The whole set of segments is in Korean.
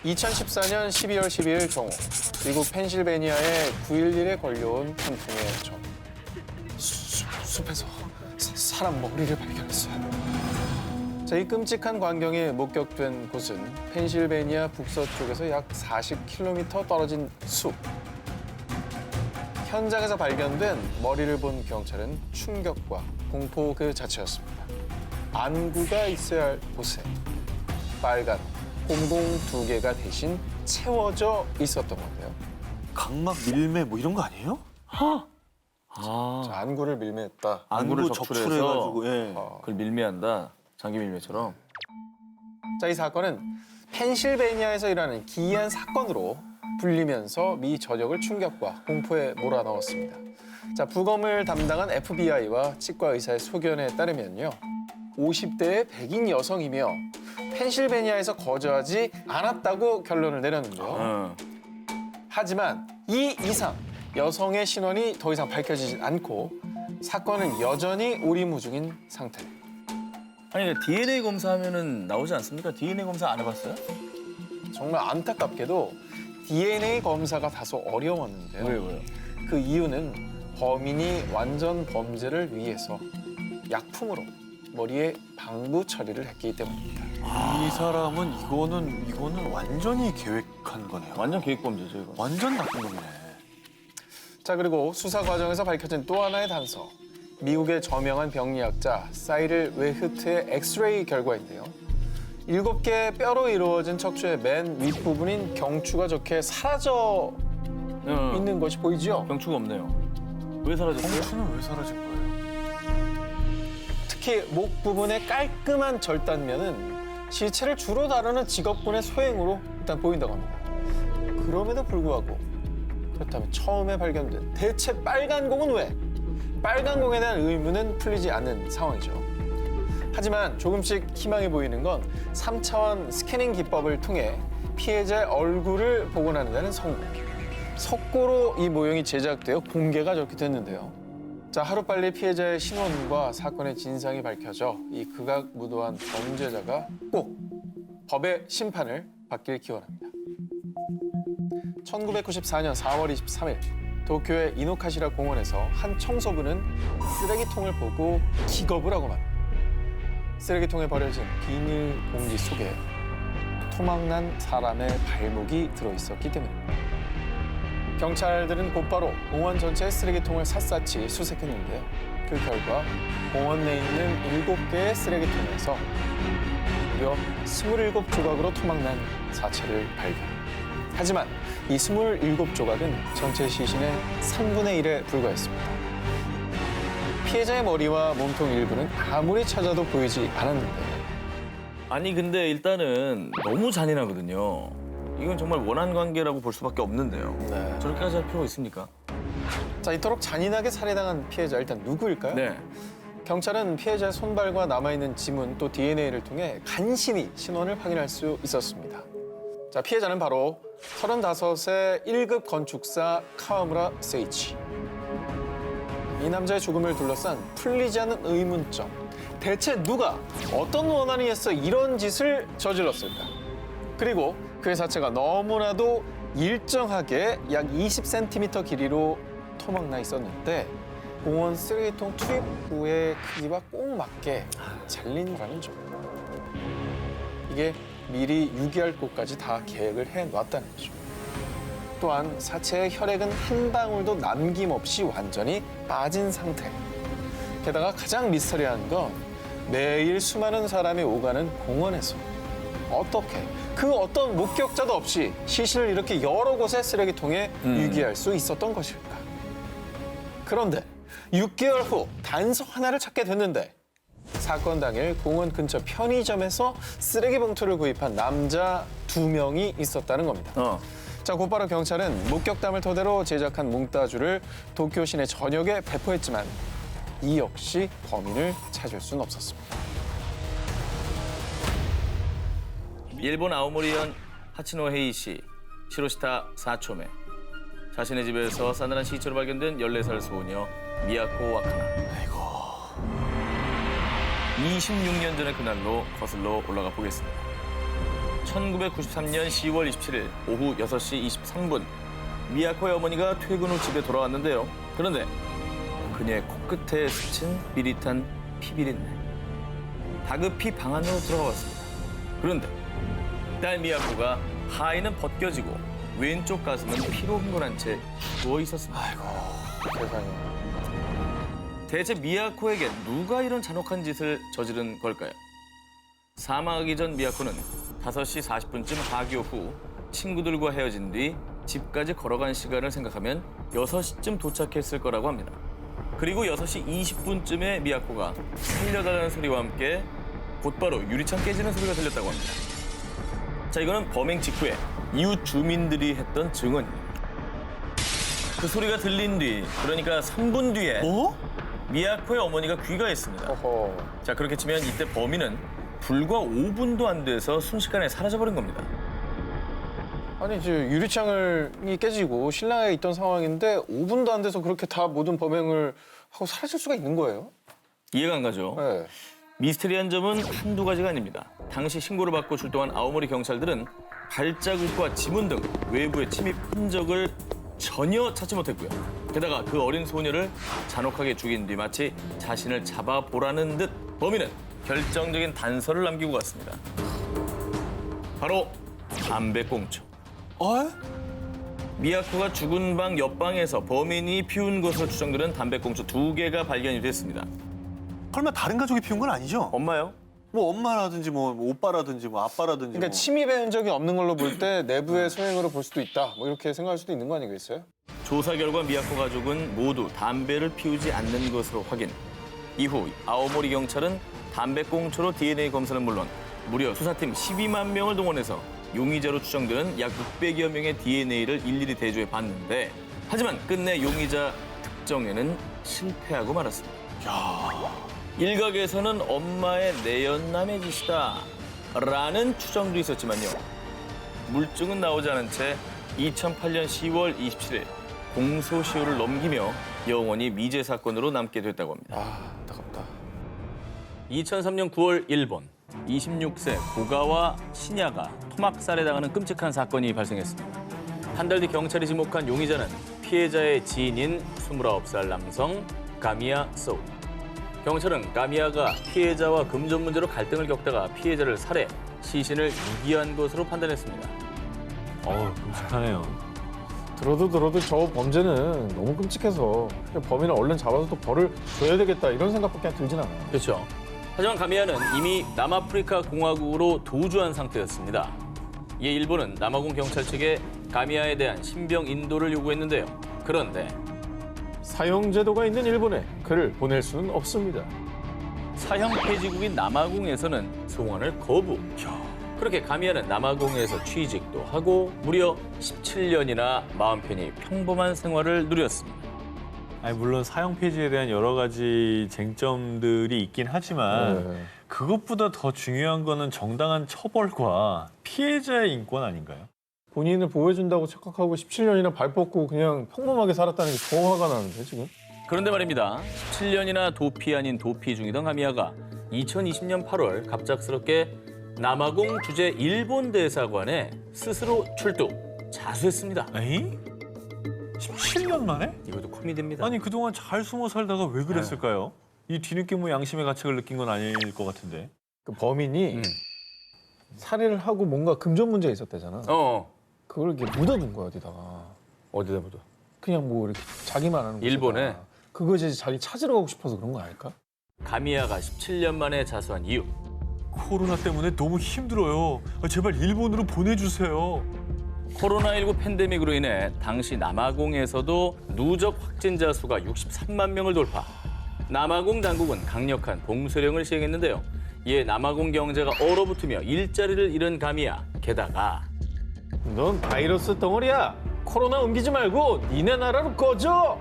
2014년 12월 12일 정오, 미국 펜실베니아의 9.11에 걸려온 한 분의 전. 숲에서 사람 머리를 발견했어요. 자, 이 끔찍한 광경이 목격된 곳은 펜실베니아 북서쪽에서 약 40km 떨어진 숲. 현장에서 발견된 머리를 본 경찰은 충격과 공포 그 자체였습니다. 안구가 있어야 할 곳에 빨간 곰공 2개가 대신 채워져 있었던 건데요. 각막 밀매 뭐 이런 거 아니에요? 자, 안구를 밀매했다. 안구 적출해가지고 예. 그걸 밀매한다. 장기 밀매처럼. 자, 이 사건은 펜실베니아에서 일어나는 기이한 사건으로 불리면서 미 전역을 충격과 공포에 몰아넣었습니다. 자, 부검을 담당한 FBI와 치과 의사의 소견에 따르면요. 50대의 백인 여성이며 펜실베니아에서 거주하지 않았다고 결론을 내렸는데요. 하지만 이 이상 여성의 신원이 더 이상 밝혀지지 않고 사건은 여전히 오리무중인 상태. 아니 DNA 검사하면은 나오지 않습니까? DNA 검사 안 해봤어요? 정말 안타깝게도 DNA 검사가 다소 어려웠는데요. 왜요? 그 이유는 범인이 완전 범죄를 위해서 약품으로 머리에 방부 처리를 했기 때문입니다. 이 사람은 이거는 완전히 계획한 거네요. 완전 계획범죄죠 이거. 완전 나쁜 놈이네. 자, 그리고 수사 과정에서 밝혀진 또 하나의 단서. 미국의 저명한 병리학자 사이를 웨흐트의 엑스레이 결과인데요. 7개의 뼈로 이루어진 척추의 맨 윗부분인 경추가 좋게 사라져 있는 것이 보이죠? 경추가 없네요. 왜 사라졌어요? 청춘은 왜 사라진 거예요? 특히 목 부분의 깔끔한 절단면은 시체를 주로 다루는 직업군의 소행으로 일단 보인다고 합니다. 그럼에도 불구하고 그렇다면 처음에 발견된 대체 빨간 공은 왜? 빨간 공에 대한 의문은 풀리지 않는 상황이죠. 하지만 조금씩 희망이 보이는 건 3차원 스캐닝 기법을 통해 피해자의 얼굴을 복원하는 성공. 석고로 이 모형이 제작되어 공개가 저렇게 됐는데요. 자, 하루빨리 피해자의 신원과 사건의 진상이 밝혀져 이 극악무도한 범죄자가 꼭 법의 심판을 받길 기원합니다. 1994년 4월 23일 도쿄의 이노카시라 공원에서 한 청소부는 쓰레기통을 보고 기겁을 하고 만 쓰레기통에 버려진 비닐 봉지 속에 토막난 사람의 발목이 들어있었기 때문입니다. 경찰들은 곧바로 공원 전체의 쓰레기통을 샅샅이 수색했는데요. 그 결과 공원 내에 있는 7개의 쓰레기통에서 무려 27조각으로 토막난 사체를 발견. 하지만 이 27조각은 전체 시신의 3분의 1에 불과했습니다. 피해자의 머리와 몸통 일부는 아무리 찾아도 보이지 않았는데요. 아니 근데 일단은 너무 잔인하거든요. 이건 정말 원한 관계라고 볼 수밖에 없는데요. 네. 저렇게까지 할 필요가 있습니까? 자, 이토록 잔인하게 살해당한 피해자 일단 누구일까요? 네. 경찰은 피해자의 손발과 남아있는 지문 또 DNA를 통해 간신히 신원을 확인할 수 있었습니다. 자, 피해자는 바로 35세 1급 건축사 카와무라 세이치. 이 남자의 죽음을 둘러싼 풀리지 않는 의문점. 대체 누가 어떤 원한이 있어 이런 짓을 저질렀을까? 그리고 그의 사체가 너무나도 일정하게 약 20cm 길이로 토막나 있었는데 공원 쓰레기통 투입구의 크기와 꼭 맞게 잘린다는 점. 이게 미리 유기할 곳까지 다 계획을 해놨다는 거죠. 또한 사체의 혈액은 한 방울도 남김없이 완전히 빠진 상태. 게다가 가장 미스터리한 건 매일 수많은 사람이 오가는 공원에서 어떻게 그 어떤 목격자도 없이 시신을 이렇게 여러 곳의 쓰레기통에 유기할 수 있었던 것일까? 그런데 6개월 후 단서 하나를 찾게 됐는데 사건 당일 공원 근처 편의점에서 쓰레기 봉투를 구입한 남자 2명이 있었다는 겁니다. 자, 곧바로 경찰은 목격담을 토대로 제작한 몽따주를 도쿄 시내 전역에 배포했지만 이 역시 범인을 찾을 수는 없었습니다. 일본 아오모리현 하치노 헤이시 시로시타 4초메. 자신의 집에서 싸늘한 시체로 발견된 14살 소녀 미야코 와카나. 아이고. 26년 전의 그날로 거슬러 올라가 보겠습니다. 1993년 10월 27일 오후 6시 23분 미야코의 어머니가 퇴근 후 집에 돌아왔는데요. 그런데 그녀의 코끝에 스친 비릿한 피비린내. 다급히 방 안으로 들어갔습니다. 그런데 딸 미야코가 하의는 벗겨지고 왼쪽 가슴은 피로 흥건한 채 누워 있었습니다. 세상에. 대체 미야코에게 누가 이런 잔혹한 짓을 저지른 걸까요? 사망하기 전 미야코는 5시 40분쯤 하교 후 친구들과 헤어진 뒤 집까지 걸어간 시간을 생각하면 6시쯤 도착했을 거라고 합니다. 그리고 6시 20분쯤에 미야코가 살려달라는 소리와 함께 곧바로 유리창 깨지는 소리가 들렸다고 합니다. 자, 이거는 범행 직후에 이웃 주민들이 했던 증언입니다. 그 소리가 들린 뒤, 그러니까 3분 뒤에 미야코의 어머니가 귀가했습니다. 어허. 자, 그렇게 치면 이때 범인은 불과 5분도 안 돼서 순식간에 사라져버린 겁니다. 아니 이제 유리창이 깨지고 신랑이 있던 상황인데 5분도 안 돼서 그렇게 다 모든 범행을 하고 사라질 수가 있는 거예요? 이해가 안 가죠? 네. 미스테리한 점은 한두 가지가 아닙니다. 당시 신고를 받고 출동한 아오모리 경찰들은 발자국과 지문 등 외부의 침입 흔적을 전혀 찾지 못했고요. 게다가 그 어린 소녀를 잔혹하게 죽인 뒤 마치 자신을 잡아보라는 듯 범인은 결정적인 단서를 남기고 갔습니다. 바로 담배꽁초. 미야코가 죽은 방 옆방에서 범인이 피운 것으로 추정되는 담배꽁초 2개가 발견이 됐습니다. 설마 다른 가족이 피운 건 아니죠? 엄마요? 뭐 엄마라든지 뭐 오빠라든지 뭐 아빠라든지. 그러니까 뭐. 침입의 흔적이 없는 걸로 볼 때 내부의 소행으로 볼 수도 있다. 뭐 이렇게 생각할 수도 있는 거 아니겠어요? 조사 결과 미야코 가족은 모두 담배를 피우지 않는 것으로 확인. 이후 아오모리 경찰은 담배꽁초로 DNA 검사는 물론 무려 수사팀 12만 명을 동원해서 용의자로 추정되는 약 600여 명의 DNA를 일일이 대조해 봤는데 하지만 끝내 용의자 특정에는 실패하고 말았습니다. 일각에서는 엄마의 내연남의 짓이다 라는 추정도 있었지만요. 물증은 나오지 않은 채 2008년 10월 27일 공소시효를 넘기며 영원히 미제 사건으로 남게 됐다고 합니다. 아, 안타깝다. 2003년 9월 일본 26세 고가와 신야가 토막살해당하는 끔찍한 사건이 발생했습니다. 한 달 뒤 경찰이 지목한 용의자는 피해자의 지인인 29살 남성 가미야 소우. 경찰은 가미야가 피해자와 금전 문제로 갈등을 겪다가 피해자를 살해, 시신을 유기한 것으로 판단했습니다. 끔찍하네요. 들어도 저 범죄는 너무 끔찍해서 그냥 범인을 얼른 잡아서 또 벌을 줘야 되겠다 이런 생각밖에 들진 않아요. 그렇죠. 하지만 가미야는 이미 남아프리카 공화국으로 도주한 상태였습니다. 이에 일본은 남아공 경찰 측에 가미야에 대한 신병 인도를 요구했는데요. 그런데 사형 제도가 있는 일본에 그를 보낼 수는 없습니다. 사형 폐지국인 남아공에서는 송환을 거부. 그렇게 가미야는 남아공에서 취직도 하고 무려 17년이나 마음 편히 평범한 생활을 누렸습니다. 아니, 물론 사형 폐지에 대한 여러 가지 쟁점들이 있긴 하지만 네. 그것보다 더 중요한 거는 정당한 처벌과 피해자의 인권 아닌가요? 본인을 보호해준다고 착각하고 17년이나 발 뻗고 그냥 평범하게 살았다는 게 더 화가 나는데 지금? 그런데 말입니다. 17년이나 도피 아닌 도피 중이던 가미야가 2020년 8월 갑작스럽게 남아공 주재 일본 대사관에 스스로 출두, 자수했습니다. 에이? 17년 만에? 이것도 코미디입니다. 아니, 그동안 잘 숨어 살다가 왜 그랬을까요? 이 뒤늦게 뭐 양심의 가책을 느낀 건 아닐 것 같은데. 그 범인이 살해를 하고 뭔가 금전 문제가 있었대잖아. 그걸 이렇게 묻어둔 거야 어디다가. 어디다 묻어? 그냥 뭐 이렇게 자기만 아는 곳에다가. 일본에? 그거 이제 자기 찾으러 가고 싶어서 그런 거 아닐까? 가미야가 17년 만에 자수한 이유. 코로나 때문에 너무 힘들어요. 제발 일본으로 보내주세요. 코로나19 팬데믹으로 인해 당시 남아공에서도 누적 확진자 수가 63만 명을 돌파. 남아공 당국은 강력한 봉쇄령을 시행했는데요. 이에 남아공 경제가 얼어붙으며 일자리를 잃은 가미야. 게다가 넌 바이러스 덩어리야. 코로나 옮기지 말고 니네 나라로 꺼져.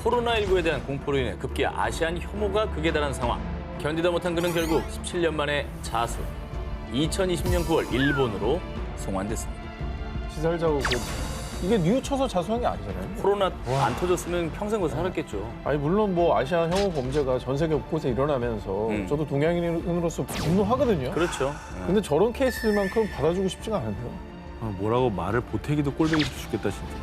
코로나19에 대한 공포로 인해 급기야 아시안 혐오가 극에 달한 상황. 견디다 못한 그는 결국 17년 만에 자수. 2020년 9월 일본으로 송환됐습니다. 시설 자고 그 이게 뉘우쳐서 자수한 게 아니잖아요. 코로나 안 터졌으면 평생 거기서 살았겠죠. 아니 물론 뭐 아시아 혐오 범죄가 전 세계 곳곳에 일어나면서 저도 동양인으로서 분노하거든요. 그렇죠. 근데 저런 케이스만큼 받아주고 싶지가 않은데요. 뭐라고 말을 보태기도 꼴보기 죽겠다 진짜.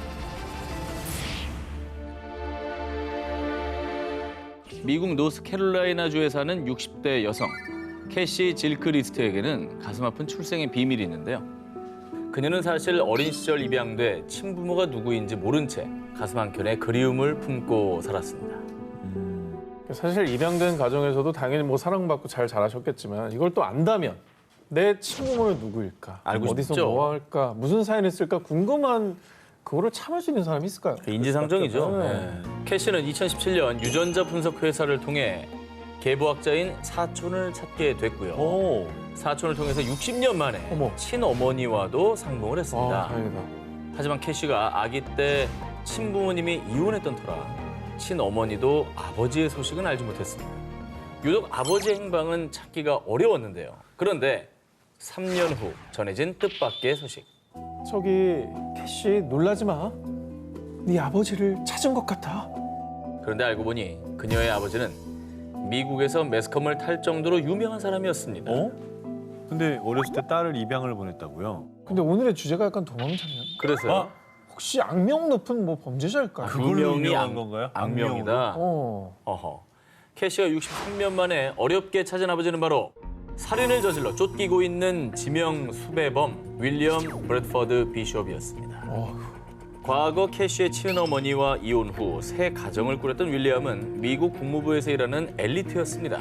미국 노스캐롤라이나주에 사는 60대 여성 캐시 질크리스트에게는 가슴 아픈 출생의 비밀이 있는데요. 그녀는 사실 어린 시절 입양돼 친부모가 누구인지 모른 채 가슴 한켠에 그리움을 품고 살았습니다. 사실 입양된 가정에서도 당연히 뭐 사랑받고 잘 자라셨겠지만 이걸 또 안다면 내 친부모는 누구일까? 알고 어디서 싶죠. 뭐 할까? 무슨 사연이 있을까? 궁금한 그거를 참을 수 있는 사람이 있을까요? 인지상정이죠. 네. 캐시는 2017년 유전자 분석 회사를 통해 계보학자인 사촌을 찾게 됐고요. 오. 사촌을 통해서 60년 만에 어머. 친어머니와도 상봉을 했습니다. 다행이다. 하지만 캐시가 아기 때 친부모님이 이혼했던 터라 친어머니도 아버지의 소식은 알지 못했습니다. 유독 아버지의 행방은 찾기가 어려웠는데요. 그런데 3년 후 전해진 뜻밖의 소식. 저기 캐시 놀라지 마. 네 아버지를 찾은 것 같아. 그런데 알고 보니 그녀의 아버지는 미국에서 매스컴을 탈 정도로 유명한 사람이었습니다. 근데 어렸을 때 딸을 입양을 보냈다고요? 근데 오늘의 주제가 약간 도망자네요. 그래서요. 혹시 악명 높은 뭐 범죄자일까요? 그걸로 분명히 유명한 건가요? 악명이다. 어허. 캐시가 63년 만에 어렵게 찾은 아버지는 바로 살인을 저질러 쫓기고 있는 지명 수배범 윌리엄 브래드퍼드 비숍이었습니다. 과거 캐시의 친어머니와 이혼 후 새 가정을 꾸렸던 윌리엄은 미국 국무부에서 일하는 엘리트였습니다.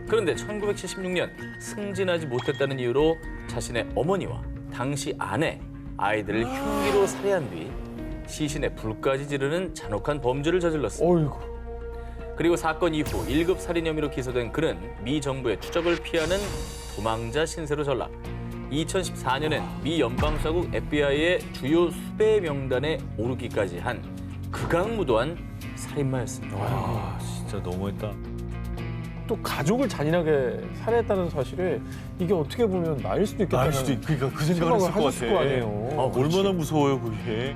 그런데 1976년 승진하지 못했다는 이유로 자신의 어머니와 당시 아내, 아이들을 흉기로 살해한 뒤 시신에 불까지 지르는 잔혹한 범죄를 저질렀습니다. 어이구. 그리고 사건 이후 1급 살인 혐의로 기소된 그는 미 정부의 추적을 피하는 도망자 신세로 전락. 2014년엔 미 연방수사국 FBI의 주요 수배 명단에 오르기까지 한 극악무도한 살인마였습니다. 와, 진짜 너무했다. 또 가족을 잔인하게 살해했다는 사실에 이게 어떻게 보면 나일 수도 있겠다는 날 수도 있, 그러니까 그 생각을 했을 것 하셨을 같아. 거 아니에요. 얼마나 무서워요 그게.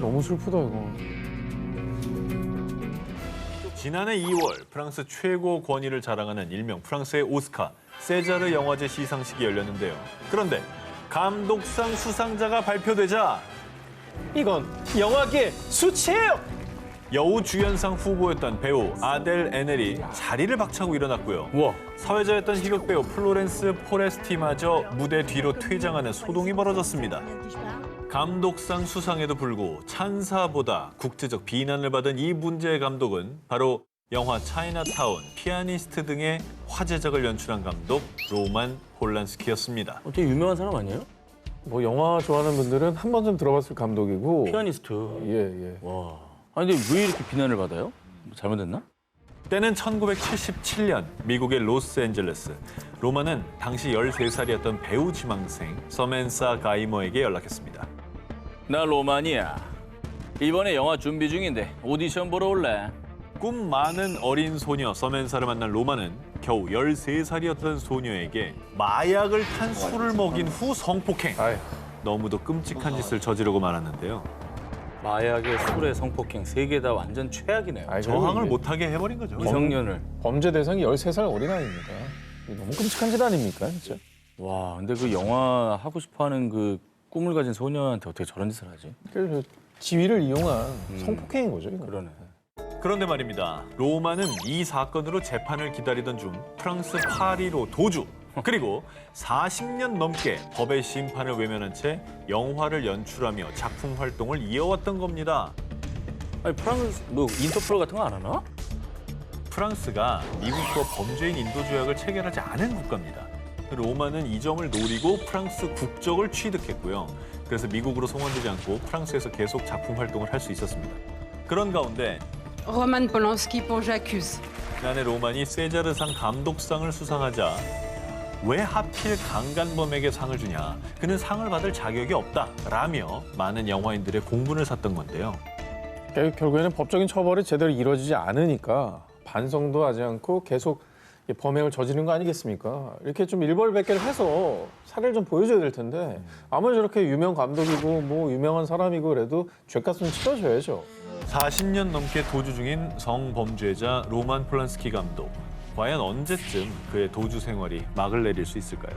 너무 슬프다 이거. 지난해 2월 프랑스 최고 권위를 자랑하는 일명 프랑스의 오스카 세자르 영화제 시상식이 열렸는데요. 그런데 감독상 수상자가 발표되자 이건 영화계 수치예요. 여우 주연상 후보였던 배우 아델 에넬이 자리를 박차고 일어났고요. 우와. 사회자였던 희극 배우 플로렌스 포레스티마저 무대 뒤로 퇴장하는 소동이 벌어졌습니다. 감독상 수상에도 불구 찬사보다 국제적 비난을 받은 이 문제의 감독은 바로 영화 차이나타운, 피아니스트 등의 화제작을 연출한 감독 로만 폴란스키였습니다. 되게 유명한 사람 아니에요? 뭐 영화 좋아하는 분들은 한 번쯤 들어봤을 감독이고. 피아니스트. 예. 와. 아니 근데 왜 이렇게 비난을 받아요? 뭐 잘못됐나? 때는 1977년 미국의 로스앤젤레스. 로만은 당시 13살이었던 배우 지망생 서멘사 가이머에게 연락했습니다. 나 로만이야. 이번에 영화 준비 중인데 오디션 보러 올래? 꿈 많은 어린 소녀 서멘사를 만난 로만은 겨우 13살이었던 소녀에게 마약을 탄 술을 먹인 후 성폭행. 아이, 너무도 끔찍한 짓을 저지르고 말았는데요. 마약에 술에 성폭행 세 개 다 완전 최악이네요. 아이, 저항을 이게 못하게 해버린 거죠. 미성년을. 범죄 대상이 13살 어린아이입니다. 이게 너무 끔찍한 짓 아닙니까, 진짜? 와, 근데 그 영화 하고 싶어하는 그 꿈을 가진 소녀한테 어떻게 저런 짓을 하지? 그래서 지위를 이용한 성폭행인 거죠, 이거. 그러네. 그런데 말입니다. 로마는 이 사건으로 재판을 기다리던 중 프랑스 파리로 도주, 그리고 40년 넘게 법의 심판을 외면한 채 영화를 연출하며 작품 활동을 이어왔던 겁니다. 아니 프랑스 뭐 인터폴 같은 거 안 하나? 프랑스가 미국과 범죄인 인도 조약을 체결하지 않은 국가입니다. 로마는 이 점을 노리고 프랑스 국적을 취득했고요. 그래서 미국으로 송환되지 않고 프랑스에서 계속 작품 활동을 할 수 있었습니다. 그런 가운데 Roman Polanski pour J'accuse. 지난해 로만이 세자르상 감독상을 수상하자 왜 하필 강간범에게 상을 주냐, 그는 상을 받을 자격이 없다라며 많은 영화인들의 공분을 샀던 건데요. 결국에는 법적인 처벌이 제대로 이루어지지 않으니까 반성도 하지 않고 계속 범행을 저지른 거 아니겠습니까? 이렇게 좀 일벌백계를 해서 사례를 좀 보여줘야 될 텐데 아무리 저렇게 유명 감독이고 뭐 유명한 사람이고 그래도 죗값은 치러줘야죠. 40년 넘게 도주 중인 성범죄자 로만 폴란스키 감독. 과연 언제쯤 그의 도주 생활이 막을 내릴 수 있을까요?